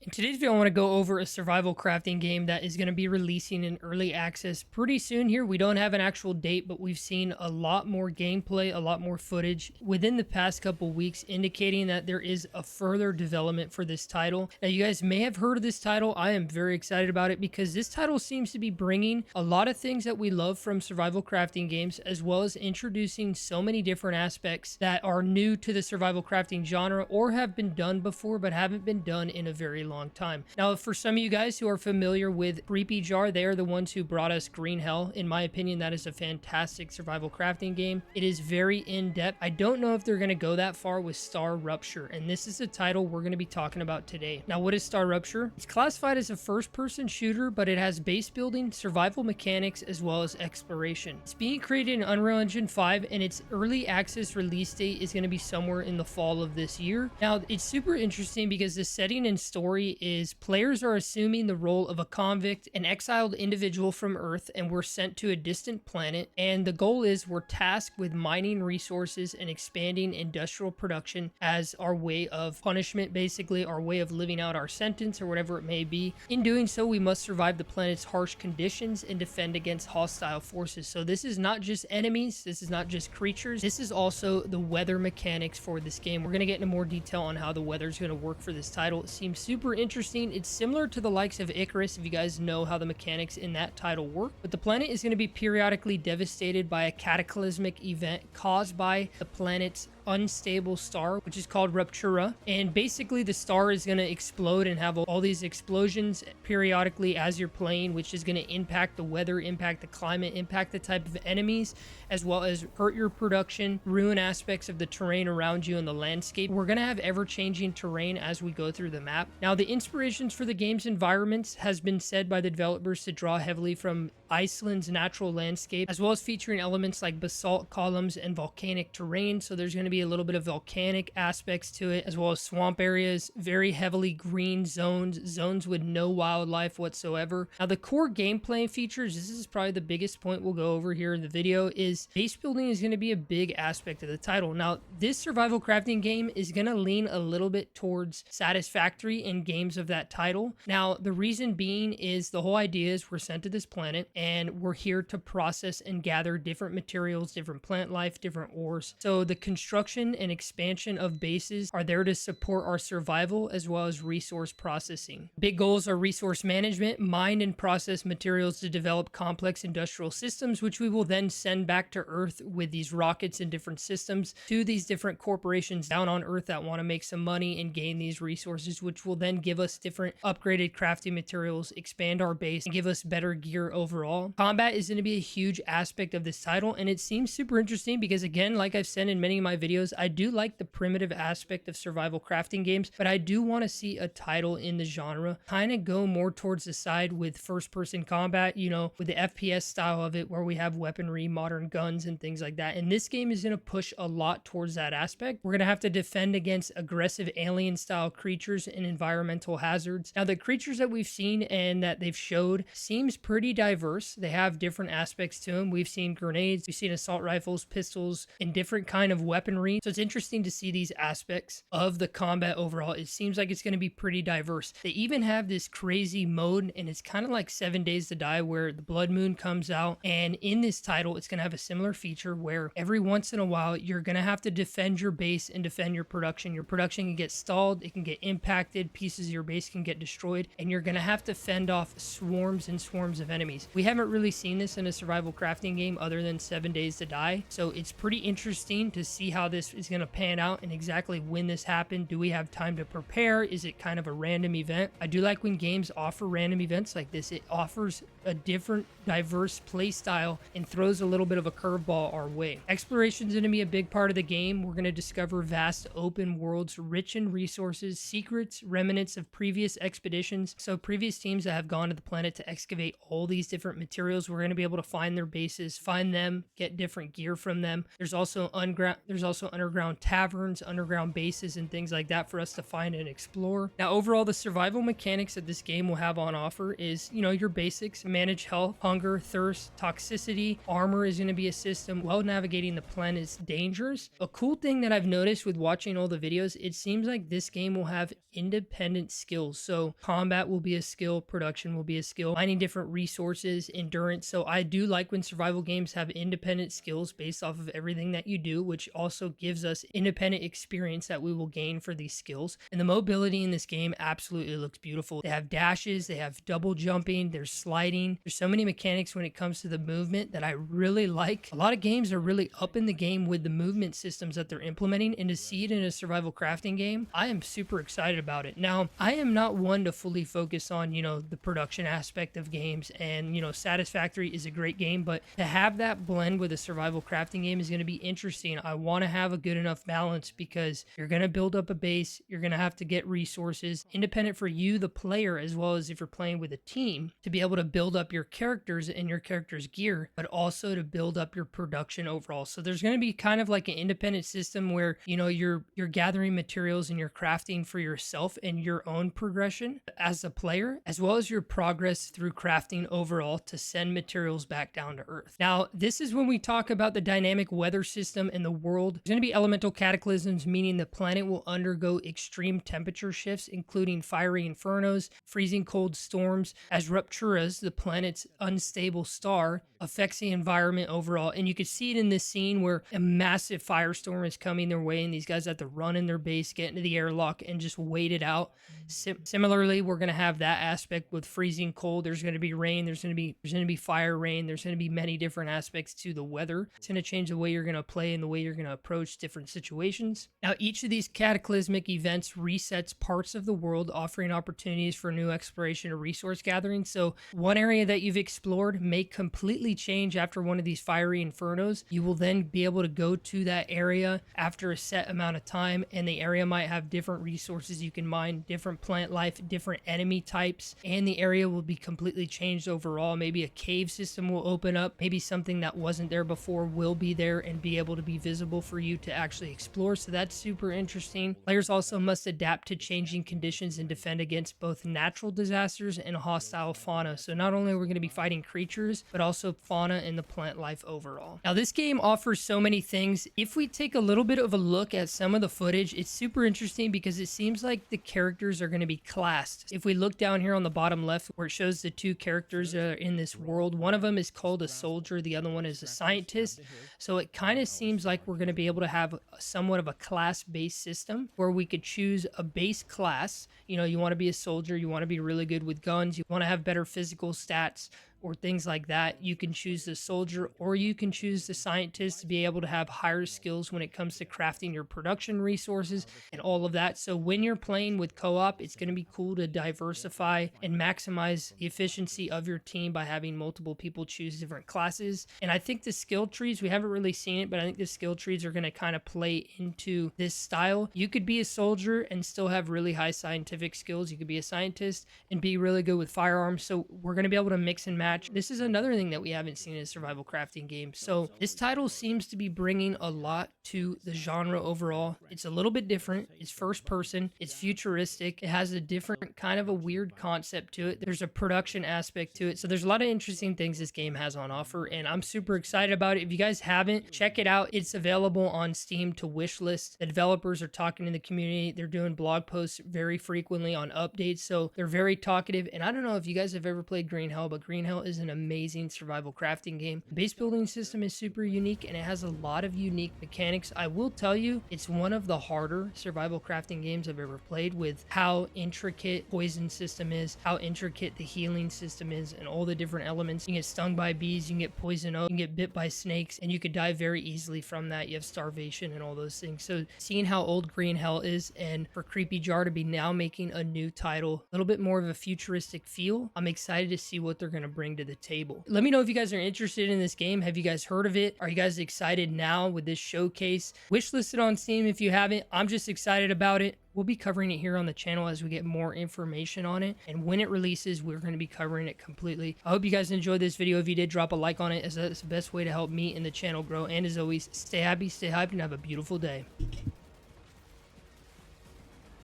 In today's video, I want to go over a survival crafting game that is going to be releasing in early access pretty soon here. We don't have an actual date, but we've seen a lot more gameplay, a lot more footage within the past couple weeks, indicating that there is a further development for this title. Now, you guys may have heard of this title. I am very excited about it because this title seems to be bringing a lot of things that we love from survival crafting games, as well as introducing so many different aspects that are new to the survival crafting genre or have been done before but haven't been done in a very long time. Now, for some of you guys who are familiar with Creepy Jar, they are the ones who brought us GreenHell. In my opinion, that is a fantastic survival crafting game. It is very in-depth. I don't know if they're going to go that far with Star Rupture, and this is the title we're going to be talking about today. Now, what is Star Rupture? It's classified as a first-person shooter, but it has base building, survival mechanics, as well as exploration. It's being created in Unreal Engine 5, and its early access release date is going to be somewhere in the fall of this year. Now, it's super interesting because the setting and story is players are assuming the role of a convict, an exiled individual from Earth, and we're sent to a distant planet. And the goal is we're tasked with mining resources and expanding industrial production as our way of punishment, basically our way of living out our sentence or whatever it may be. In doing so, we must survive the planet's harsh conditions and defend against hostile forces. So this is not just enemies, this is not just creatures, this is also the weather mechanics for this game. We're going to get into more detail on how the weather is going to work for this title. It seems super interesting. It's similar to the likes of Icarus, if you guys know how the mechanics in that title work. But the planet is going to be periodically devastated by a cataclysmic event caused by the planet's unstable star, which is called Ruptura. And basically the star is going to explode and have all these explosions periodically as you're playing, which is going to impact the weather, impact the climate, impact the type of enemies, as well as hurt your production, ruin aspects of the terrain around you and the landscape. We're going to have ever-changing terrain as we go through the map. Now, the inspirations for the game's environments has been said by the developers to draw heavily from Iceland's natural landscape, as well as featuring elements like basalt columns and volcanic terrain. So there's going to be a little bit of volcanic aspects to it, as well as swamp areas, very heavily green zones with no wildlife whatsoever. Now, the core gameplay features, this is probably the biggest point we'll go over here in the video, is base building is going to be a big aspect of the title. Now, this survival crafting game is going to lean a little bit towards satisfactory in games of that title. Now, the reason being is the whole idea is we're sent to this planet and we're here to process and gather different materials, different plant life, different ores. So the construction and expansion of bases are there to support our survival as well as resource processing. Big goals are resource management, mine and process materials to develop complex industrial systems, which we will then send back to Earth with these rockets and different systems to these different corporations down on Earth that want to make some money and gain these resources, which will then give us different upgraded crafting materials, expand our base, and give us better gear overall. Combat is going to be a huge aspect of this title, and it seems super interesting because, again, like I've said in many of my videos, I do like the primitive aspect of survival crafting games, but I do want to see a title in the genre kind of go more towards the side with first-person combat, you know, with the FPS style of it, where we have weaponry, modern guns, and things like that. And this game is going to push a lot towards that aspect. We're going to have to defend against aggressive alien-style creatures and environmental hazards. Now, the creatures that we've seen and that they've showed seems pretty diverse. They have different aspects to them. We've seen grenades, we've seen assault rifles, pistols, and different kind of weaponry. So it's interesting to see these aspects of the combat overall. It seems like it's going to be pretty diverse. They even have this crazy mode, and it's kind of like 7 Days to Die, where the blood moon comes out. And in this title, it's going to have a similar feature where every once in a while, you're going to have to defend your base and defend your production. Your production can get stalled, it can get impacted, pieces of your base can get destroyed, and you're going to have to fend off swarms and swarms of enemies. We haven't really seen this in a survival crafting game other than 7 Days to Die, so it's pretty interesting to see how this is going to pan out and exactly when this happened. Do we have time to prepare? Is it kind of a random event? I do like when games offer random events like this. It offers a different, diverse play style and throws a little bit of a curveball our way. Exploration is going to be a big part of the game. We're going to discover vast open worlds rich in resources, secrets, remnants of previous expeditions. So previous teams that have gone to the planet to excavate all these different different materials. We're going to be able to find their bases, find them, get different gear from them. There's also underground taverns, underground bases, and things like that for us to find and explore. Now, overall, the survival mechanics that this game will have on offer is, your basics: manage health, hunger, thirst, toxicity. Armor is going to be a system. While navigating the planet is dangerous. A cool thing that I've noticed with watching all the videos, it seems like this game will have independent skills. So combat will be a skill, production will be a skill, finding different resources, endurance. So I do like when survival games have independent skills based off of everything that you do, which also gives us independent experience that we will gain for these skills. And the mobility in this game absolutely looks beautiful. They have dashes, they have double jumping, there's sliding. There's so many mechanics when it comes to the movement that I really like. A lot of games are really up in the game with the movement systems that they're implementing, and to see it in a survival crafting game, I am super excited about it. Now, I am not one to fully focus on, the production aspect of games, and, Satisfactory is a great game, but to have that blend with a survival crafting game is going to be interesting. I want to have a good enough balance because you're going to build up a base, you're going to have to get resources, independent for you, the player, as well as if you're playing with a team, to be able to build up your characters and your character's gear, but also to build up your production overall. So there's going to be kind of like an independent system where, you're gathering materials and you're crafting for yourself and your own progression as a player, as well as your progress through crafting overall to send materials back down to Earth. Now, this is when we talk about the dynamic weather system in the world. There's going to be elemental cataclysms, meaning the planet will undergo extreme temperature shifts, including fiery infernos, freezing cold storms, as Rupturas, the planet's unstable star, affects the environment overall. And you can see it in this scene where a massive firestorm is coming their way and these guys have to run in their base, get into the airlock, and just wait it out. Similarly, we're going to have that aspect with freezing cold. There's going to be rain, there's going to be fire rain, there's going to be many different aspects to the weather. It's going to change the way you're going to play and the way you're going to approach different situations. Now, each of these cataclysmic events resets parts of the world, offering opportunities for new exploration or resource gathering. So one area that you've explored may completely change after one of these fiery infernos. You will then be able to go to that area after a set amount of time, and the area might have different resources you can mine, different plant life, different enemy types, and the area will be completely changed overall. Maybe a cave system will open up, maybe something that wasn't there before will be there and be able to be visible for you to actually explore. So that's super interesting. Players also must adapt to changing conditions and defend against both natural disasters and hostile fauna. So not only are we going to be fighting creatures, but also fauna and the plant life overall. Now, this game offers so many things. If we take a little bit of a look at some of the footage, it's super interesting because it seems like the characters are going to be classed. If we look down here on the bottom left where it shows the two characters that are in this world, one of them is called a soldier, the other one is a scientist. So it kind of seems like we're going to be able to have somewhat of a class-based system where we could choose a base class. You want to be a soldier, you want to be really good with guns, you want to have better physical stats, or things like that. You can choose the soldier or you can choose the scientist to be able to have higher skills when it comes to crafting your production resources and all of that. So when you're playing with co-op, it's going to be cool to diversify and maximize the efficiency of your team by having multiple people choose different classes. And I think the skill trees, we haven't really seen it, but I think the skill trees are going to kind of play into this style. You could be a soldier and still have really high scientific skills. You could be a scientist and be really good with firearms. So we're going to be able to mix and match. This is another thing that we haven't seen in a survival crafting game. So this title seems to be bringing a lot to the genre overall. It's a little bit different. It's first person. It's futuristic. It has a different kind of a weird concept to it. There's a production aspect to it. So there's a lot of interesting things this game has on offer, and I'm super excited about it. If you guys haven't, check it out. It's available on Steam to wishlist. The developers are talking in the community. They're doing blog posts very frequently on updates. So they're very talkative. And I don't know if you guys have ever played GreenHell, but GreenHell is an amazing survival crafting game. The base building system is super unique and it has a lot of unique mechanics. I will tell you, it's one of the harder survival crafting games I've ever played, with how intricate poison system is, how intricate the healing system is, and all the different elements. You can get stung by bees, you can get poison oak, you can get bit by snakes, and you could die very easily from that. You have starvation and all those things. So seeing how old GreenHell is, and for Creepy Jar to be now making a new title, a little bit more of a futuristic feel, I'm excited to see what they're going to bring to the table. Let me know if you guys are interested in this game. Have you guys heard of it? Are you guys excited now with this showcase? Wishlist it on Steam if you haven't. I'm just excited about it. we'll be covering it here on the channel as we get more information on it. And when it releases, we're going to be covering it completely. I hope you guys enjoyed this video. If you did, drop a like on it, as that's the best way to help me and the channel grow. And as always, stay happy, stay hyped, and have a beautiful day.